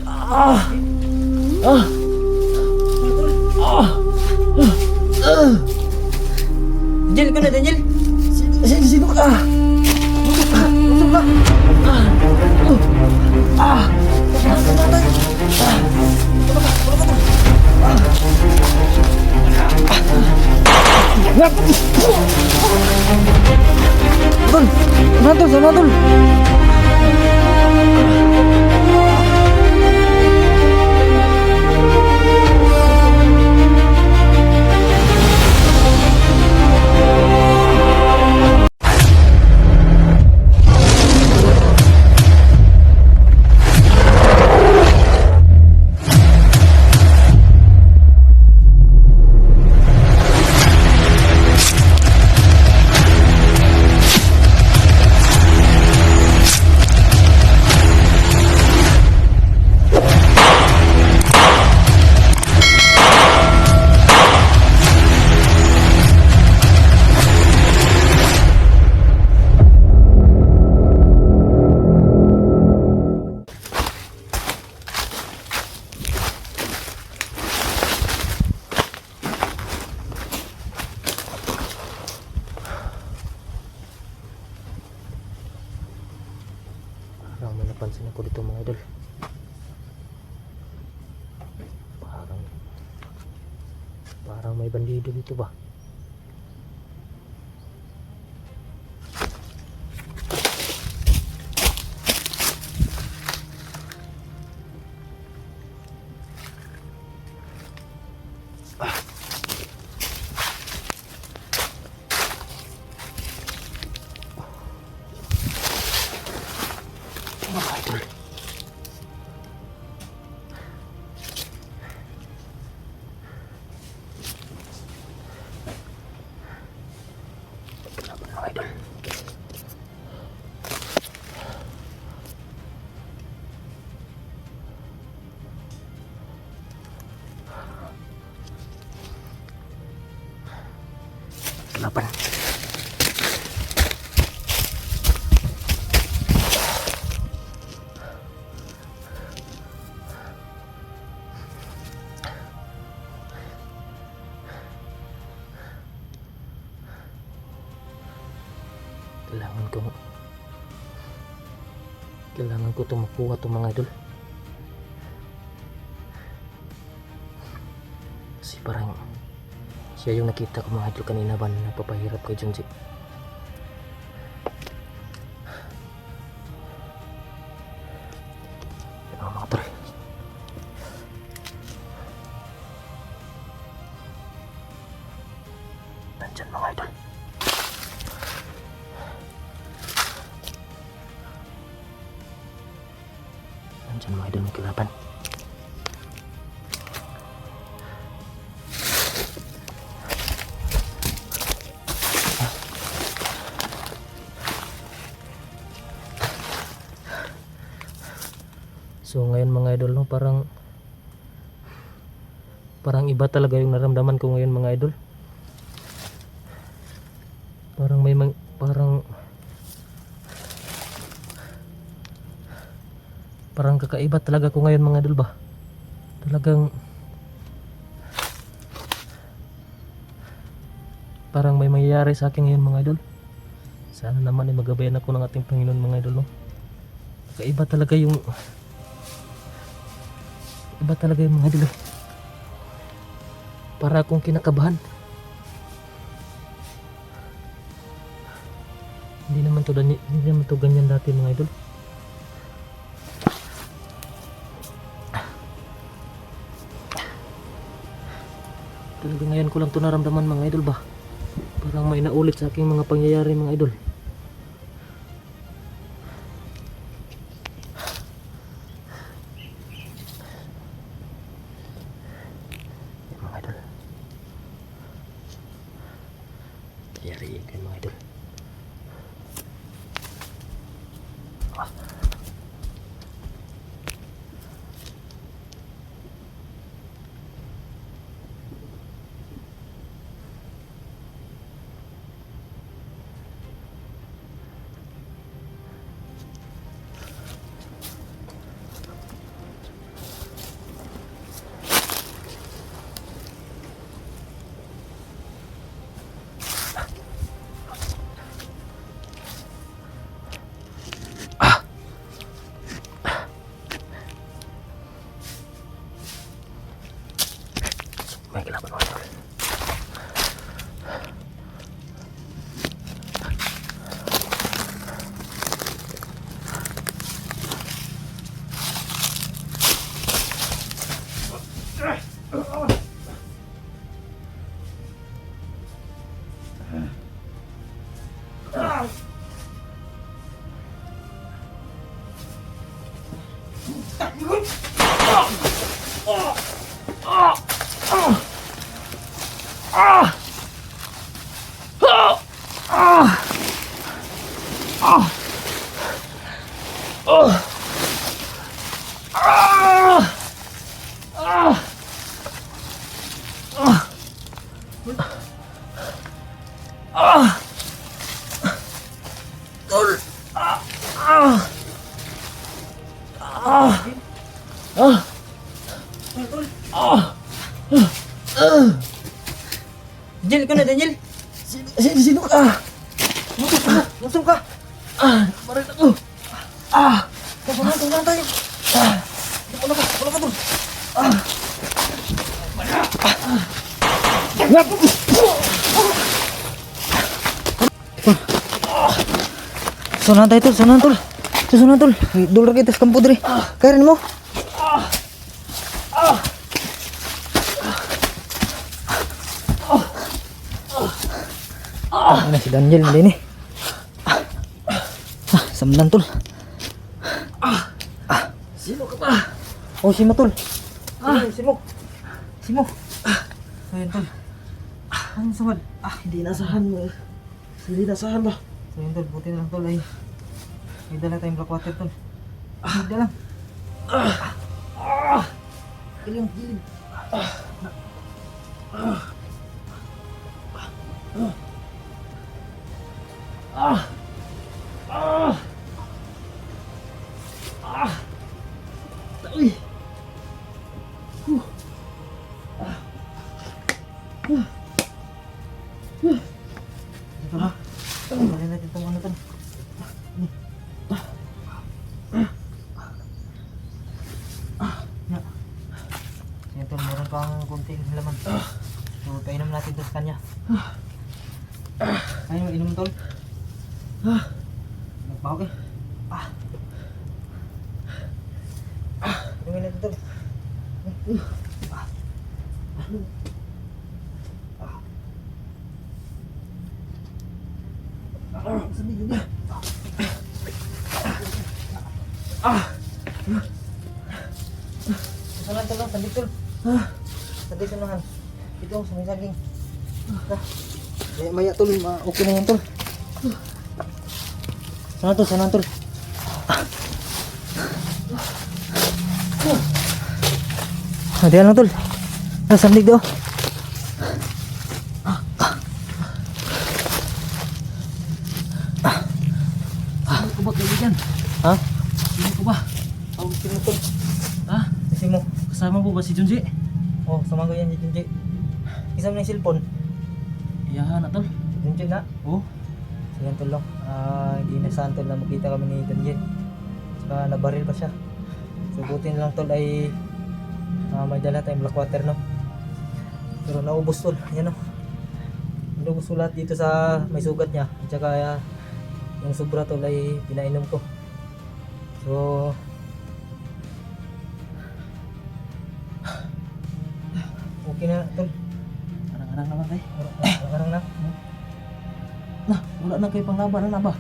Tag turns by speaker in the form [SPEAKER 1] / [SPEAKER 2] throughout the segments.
[SPEAKER 1] Ah! Ah! Ah!
[SPEAKER 2] Daniel, ka na, Daniel.
[SPEAKER 1] Sino ka?
[SPEAKER 2] Busog ka.
[SPEAKER 1] Ah! Tol! Sana tol!
[SPEAKER 2] Parang may napansin ako dito mga idol. Parang may bandido dito ba? Mga idol. Laban mga idol. Laban. Kailangan ko itong makuha itong mga idol. Kasi parang siya yung nakita ko mga idol kanina ba na napapahirap kay Junji. Ano mga tol? Nandyan mga idol. Nandyan mga idol, may kilaban. So ngayon mga idol, no, parang iba talaga yung naramdaman ko ngayon mga idol. Parang kakaiba talaga ko ngayon mga idol ba. Talagang parang may mangyayari sa akin ngayon mga idol. Sana naman ay magabayan ako ng ating Panginoon mga idol, no. Kakaiba talaga yung mga idol. Para akong kinakabahan. Hindi naman to ganyan dati mga idol. Talaga ngayon ko lang to naramdaman mga idol ba. Parang may naulit sa aking mga pangyayari mga idol. Mga idol. Yari kayo mga idol. may kalaban mga idol.
[SPEAKER 1] Daniel, ikaw na, Daniel. Sino ka? Nasaan ka? Maray na ko. Tunggan tayo. Wala ka doon. Sunan tayo, tol. Sunan, tol. Dulur kita sa kampo diri. Kairin mo. Ano si Daniel na din eh. Samdan, tol. Sino ka ba? Oh, Simo, tol. Simo. Ayun, tol. Ang sawad. Hindi nasahan mo. Hindi nasahan ba? So yun, tol. Buti na lang, tol. Ay, may dala tayong black water, tol. May dala. Kiling. Uy. Ito na. Balik natin itong ano to. Yan tol, meron pang konting laman. So, painom natin ito sa kanya. Ayaw mo inom tol? Nagpahok eh. Inumin natin tol. Sabi juga. Sana tol, tadi tol. Tadi sunahan. Ito sa may saging. Maya tol, okay na yan tol. Sana tol. Diyan lang tol. Nasandig daw. Sino ko ba kaibigan? Ha? Sino ko ba? Sino tol? Ha? Sino mo? Kasama mo ba si Junji? Oh, sama ko yan si Junji. Isa mo na yung cellphone. Iyahan na tol. Si Junji na? Oo. Sige tol lang. Hindi na saan tol na makita kami ni Daniel. Saka nabaril pa siya. So buti na lang tol ay may dala tayong black water no. Pero naubos tol. Ayan o. Naubos ko lahat dito sa may sugat niya. At saka yung sobra tol ay pinainom ko. So okay na tol. Arang-arang naman tayo. Arang na. Wala na kayo panglaban na ba?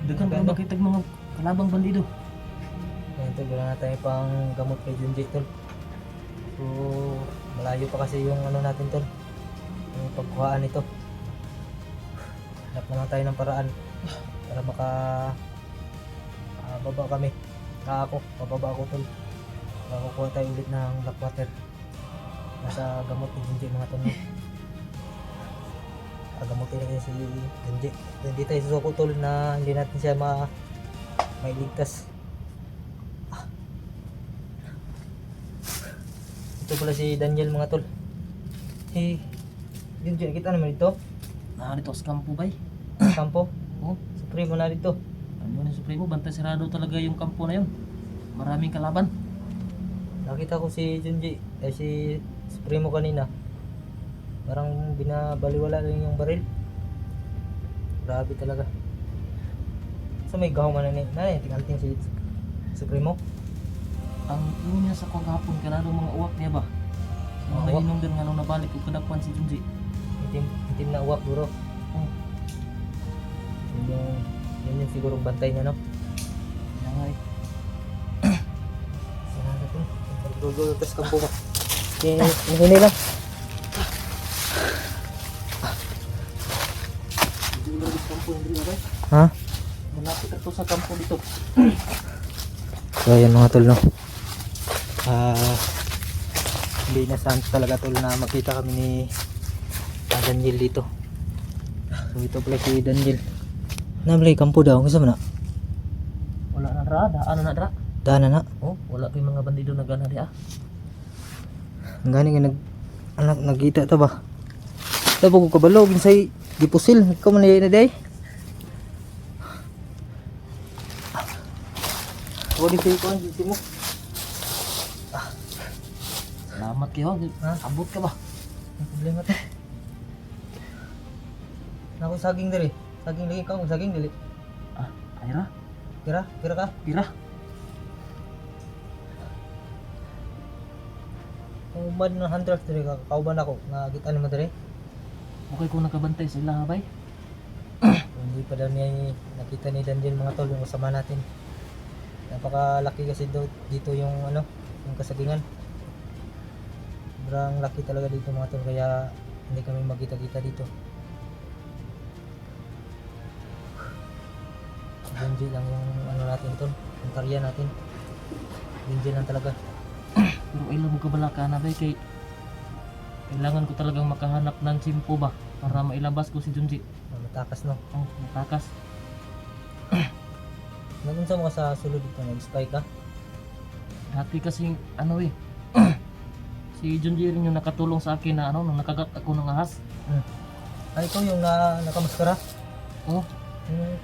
[SPEAKER 1] Dagan ba kayo tag mga kalabang bandido? Ayan tol, wala na tayo pang gamot kay Junji tol. So malayo pa kasi yung ano natin tol, yung pagkuhaan nito. Hanap naman tayo ng paraan para baba kami. Bababa ako tol. Makukuha tayo ulit ng black water. Nasa gamot ni Junji mga tol. Gamutin natin si Junji. Hindi tayo susuko tol na hindi natin siya mailigtas. Ito pala si Daniel mga tol. Hey, Junji, kita naman dito. Dito sa kampo bay. Kampo? Oo. Supremo na dito. Ano na Supremo? Bantay sarado talaga yung kampo na yun. Maraming kalaban. Nakita ko si Junji, si Supremo kanina. Parang binabaliwala lang yung baril. Grabe talaga. So may gawa man na tingnan si Supremo.
[SPEAKER 2] Ang yun niya sa kagahapon kanang mga uwak niya ba?
[SPEAKER 1] Mga
[SPEAKER 2] Mga
[SPEAKER 1] uwak?
[SPEAKER 2] inom din nga nung nabalik ko kadagpan si Junji.
[SPEAKER 1] Itim na uwak bro.
[SPEAKER 2] Oh,
[SPEAKER 1] Yun yung sigurong bantay niya no.
[SPEAKER 2] kaya nga eh.
[SPEAKER 1] Sana ko. Nagdudul tas kampo ba. Hini lang.
[SPEAKER 2] Hindi ulo sa kampo yung dito ba?
[SPEAKER 1] Ha?
[SPEAKER 2] Malapit ako sa kampo dito.
[SPEAKER 1] So ayan mga tol no. Hindi na saan talaga tol na makita kami ni Daniel dito. So ito pala si Daniel. Nablay kampo daw, kasi man na?
[SPEAKER 2] Wala na dra, daan na dra.
[SPEAKER 1] Dana na.
[SPEAKER 2] Oh, wala pa yung mga bandido na gana di ah.
[SPEAKER 1] Ang gani nga nagkita ta ba? Tapos ko kabalo ginsay gipusil ko man na day. Ako di ko ang mo.
[SPEAKER 2] Salamat kayo.
[SPEAKER 1] Ha?
[SPEAKER 2] Abot ka ba?
[SPEAKER 1] Ang problema to. Naku saging diri. Saging lagi ka, saging dili.
[SPEAKER 2] Ah, ayra.
[SPEAKER 1] Kira ka.
[SPEAKER 2] Pira.
[SPEAKER 1] Kung umad ng hunters diri ka, kauban ako nga kita ni mo diri.
[SPEAKER 2] Okay ko nakabantay sa ila bay.
[SPEAKER 1] Hindi pa daw niya nakita ni Daniel mga tol yung kasama natin. Napakalaki kasi dito yung yung kasagingan. Sobrang laki talaga dito mga tol kaya hindi kami magkita-kita dito. Benji lang yung natin tol, yung karya natin. Benji lang talaga.
[SPEAKER 2] Pero ilang mo kabalaka na bay kay kailangan ko talagang makahanap ng simpo ba para mailabas ko si Junji.
[SPEAKER 1] Matakas no.
[SPEAKER 2] Oh, matakas.
[SPEAKER 1] Nagunsa mo ka sa sulod dito, nag-spy ka?
[SPEAKER 2] Dati kasi ano eh. Si Junji rin yung nakatulong sa akin na nung nakagat ako ng ahas.
[SPEAKER 1] Ay ito yung nakamaskara?
[SPEAKER 2] Oh,
[SPEAKER 1] Yung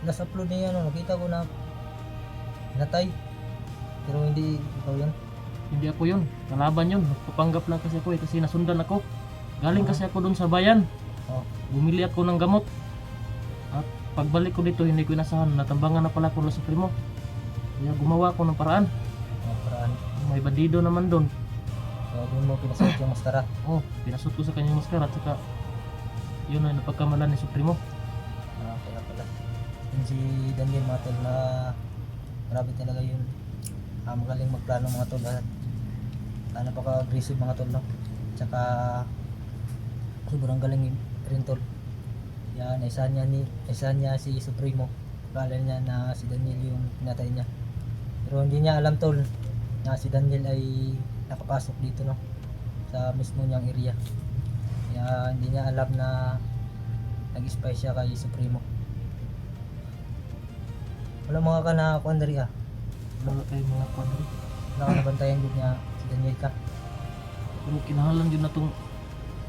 [SPEAKER 1] last upload niya nakita ko na natay. Pero hindi ikaw yan.
[SPEAKER 2] hindi ako yun. Kalaban yun. Nagpapanggap lang kasi ako eh kasi nasundan ako. Galing kasi ako dun sa bayan.
[SPEAKER 1] Oh.
[SPEAKER 2] Bumili ako ng gamot. At pagbalik ko dito hindi ko inasahan. Natambangan na pala ako ng Supremo. Kaya gumawa ako ng paraan.
[SPEAKER 1] Paraan.
[SPEAKER 2] May bandido naman dun.
[SPEAKER 1] So doon mo pinasuot yung maskara.
[SPEAKER 2] Oh, pinasot ko sa kanyang maskara at saka yun ay napagkamalan ni Supremo.
[SPEAKER 1] Kaya pala. Yun si Daniel mga tol na grabe talaga yun. Magaling magplano mga tol at napaka-aggressive mga tol no. Tsaka sobrang galing rin tol. Yan, isa niya si Supremo. Akala niya na si Daniel yung pinatay niya. Pero hindi niya alam tol na si Daniel ay nakapasok dito no sa mismo niyang area. Kaya hindi niya alam na nag-spy siya kay Supremo. Wala mga ka na kuan diri ah.
[SPEAKER 2] Wala kayong mga kwadro.
[SPEAKER 1] Wala ka nabantayan din niya si Daniel ka.
[SPEAKER 2] Pero kinahalan yun na itong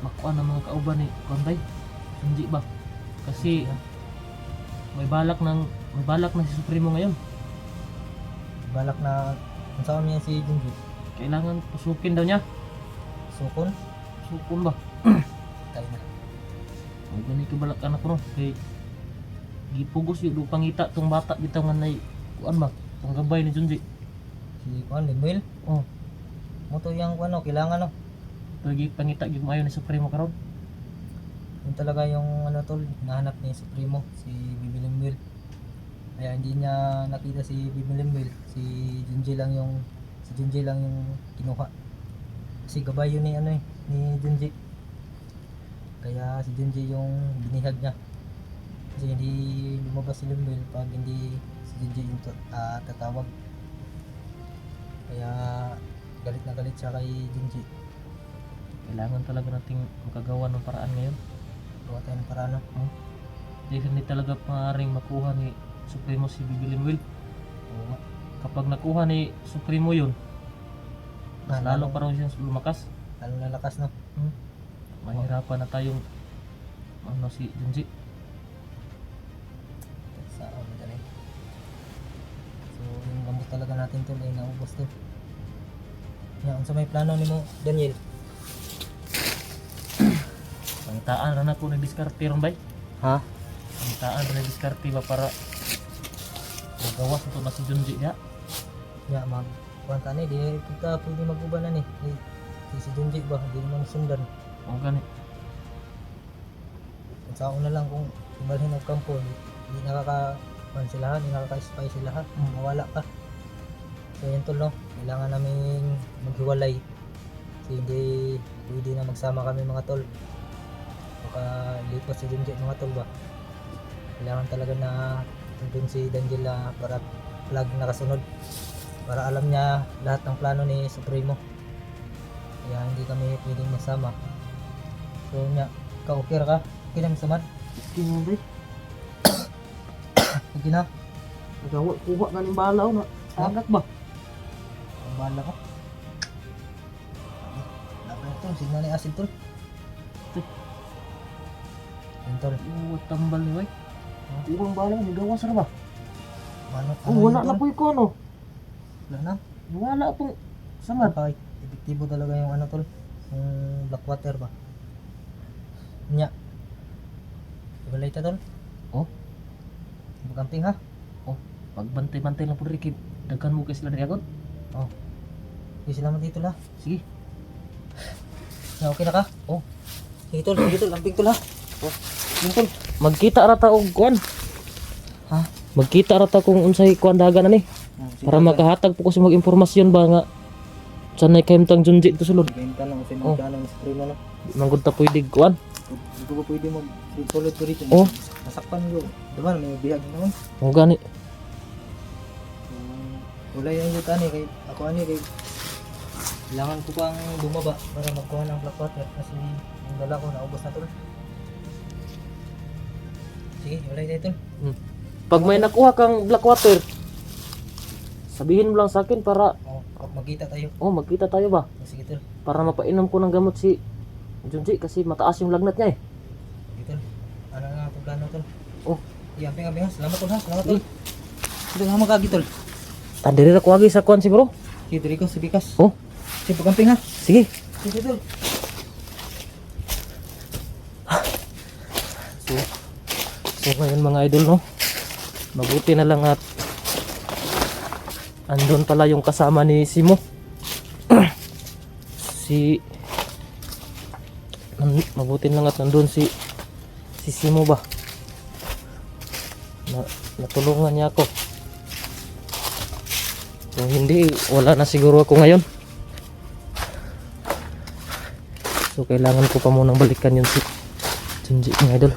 [SPEAKER 2] makuha ng mga kauban ni Konday. Hindi ba? Kasi may balak na si Supremo ngayon.
[SPEAKER 1] Balak na kung saan niya si Junji.
[SPEAKER 2] Kailangan pusukin daw niya.
[SPEAKER 1] Sukon.
[SPEAKER 2] Sukon ba?
[SPEAKER 1] Tayo na.
[SPEAKER 2] May ganit ka balak anak ko no. Kay gipugos yung pangita tong bata bitaw nga nay kuan ba? Panggabay ni Junji.
[SPEAKER 1] Si kuan Lemuel.
[SPEAKER 2] Oh,
[SPEAKER 1] Mo to yang kuan kailangan no.
[SPEAKER 2] pagi pangita gyud maayo ni Supremo karon.
[SPEAKER 1] Yun talaga yung tol, hinahanap ni Supremo, si Bibi Lemuel. Kaya hindi niya nakita si Bibi Lemuel, si Junji lang yung kinuha. Kasi gabay yun ni Junji. Kaya si Junji yung binihag niya. Kasi hindi lumabas si Lemuel pag hindi si Junji yung tatawag. Kaya galit na galit siya kay Junji.
[SPEAKER 2] Kailangan talaga nating makagawa ng paraan ngayon.
[SPEAKER 1] Gawa tayo ng paraan.
[SPEAKER 2] Hindi talaga maaaring makuha ni Supremo si Bibi Lemuel.
[SPEAKER 1] Oo nga.
[SPEAKER 2] Kapag nakuha ni Supremo yun, mas lalo pa rin siyang lumakas.
[SPEAKER 1] Lalo na lakas no.
[SPEAKER 2] Mahirapan na tayong si Junji.
[SPEAKER 1] Sa madali. So yung gamot talaga natin tol ay naubos to. Yan, unsa may plano nimo Daniel?
[SPEAKER 2] Pangitaan na po nag-diskarte ron bay.
[SPEAKER 1] Ha?
[SPEAKER 2] Pangitaan na nag-diskarte ba para magawas ito na si Junji ya.
[SPEAKER 1] Ya, mag kuan ka ni, di kita pwede mag-ubanan eh. Si Junji ba, di naman sundan.
[SPEAKER 2] O gani.
[SPEAKER 1] Kung sa una lang kung ibalhin ang kampo, di nakaka-kuan sila ha, di nakaka-spy sila ha, mawala ka. So yun tol no, kailangan namin maghiwalay. Kasi hindi pwede na magsama kami mga tol. Baka lipas si Junji mga tol ba. Kailangan talaga na nandun si Dangela para flag nakasunod. Para alam niya lahat ng plano ni Supremo. Kaya hindi kami pwedeng magsama. So nya, ka-okay ra ka? Okay lang samad?
[SPEAKER 2] Okay mo bay.
[SPEAKER 1] Okay na?
[SPEAKER 2] Nagawa kuha ka ng balaw na. Agak ba?
[SPEAKER 1] Ang bahala ko. Laban ito, signal ni acid tol. Yun tol.
[SPEAKER 2] Tambal ni bay. Ibang balaw nagawas ra ba?
[SPEAKER 1] Manot
[SPEAKER 2] Wala na po ko ano.
[SPEAKER 1] Wala na.
[SPEAKER 2] Wala pong samad.
[SPEAKER 1] Kahit epektibo talaga yung ano tol. Yung black water ba? Nya. Ibalay ta tol.
[SPEAKER 2] Oh,
[SPEAKER 1] Magamping ha?
[SPEAKER 2] pagbantay-bantay lang po rin kid. Daghan mo kay sila dari agad.
[SPEAKER 1] Oh. Sige salamat dito la.
[SPEAKER 2] Sige.
[SPEAKER 1] Na okay na ka?
[SPEAKER 2] Oh.
[SPEAKER 1] Sige tol, lamping tol ha.
[SPEAKER 2] Oh. Yun tol. Magkita ra ta og kuan.
[SPEAKER 1] Ha?
[SPEAKER 2] Magkita ra ta kung unsay kuan dagan ani. Para makahatag po ko sa mag-impormasyon ba nga sanay kayong Junji ito sulod.
[SPEAKER 1] Benta lang kasi
[SPEAKER 2] Oh.
[SPEAKER 1] magkano ng Supremo no.
[SPEAKER 2] Manggod ta pwede kuan.
[SPEAKER 1] Hindi ko ba pwede mag-follow ko rito?
[SPEAKER 2] Oh.
[SPEAKER 1] Masakpan ko. Diba may bihag naman.
[SPEAKER 2] O gani.
[SPEAKER 1] Wala yung yuta ni kay ako ani kay kailangan ko pang bumaba para magkuha ng black water kasi yung dala ko naubos na tol. Sige, wala tayo tol.
[SPEAKER 2] Pag may nakuha kang black water, sabihin mo lang sa akin para
[SPEAKER 1] Magkita tayo.
[SPEAKER 2] magkita tayo ba?
[SPEAKER 1] Sige tol.
[SPEAKER 2] Para mapainom ko ng gamot si Junji kasi mataas yung lagnat niya eh.
[SPEAKER 1] Sige tol. Ano nga ito plano tol?
[SPEAKER 2] Oh.
[SPEAKER 1] Amping ha. Salamat tol ha. Salamat tol. Ito nga magkagi tol.
[SPEAKER 2] Tandiri ra ko agi sa kuan siguro.
[SPEAKER 1] Sige diri ko sa bikas.
[SPEAKER 2] Oh,
[SPEAKER 1] Sige pagamping ha.
[SPEAKER 2] sige.
[SPEAKER 1] Sige tol.
[SPEAKER 2] So ngayon mga idol no, mabuti na lang at andun pala yung kasama ni Simo. Mabuti na lang at nandun si Simo ba. Natulungan niya ako. Kung hindi, wala na siguro ako ngayon. So kailangan ko pa munang balikan yun si Junji mga idol.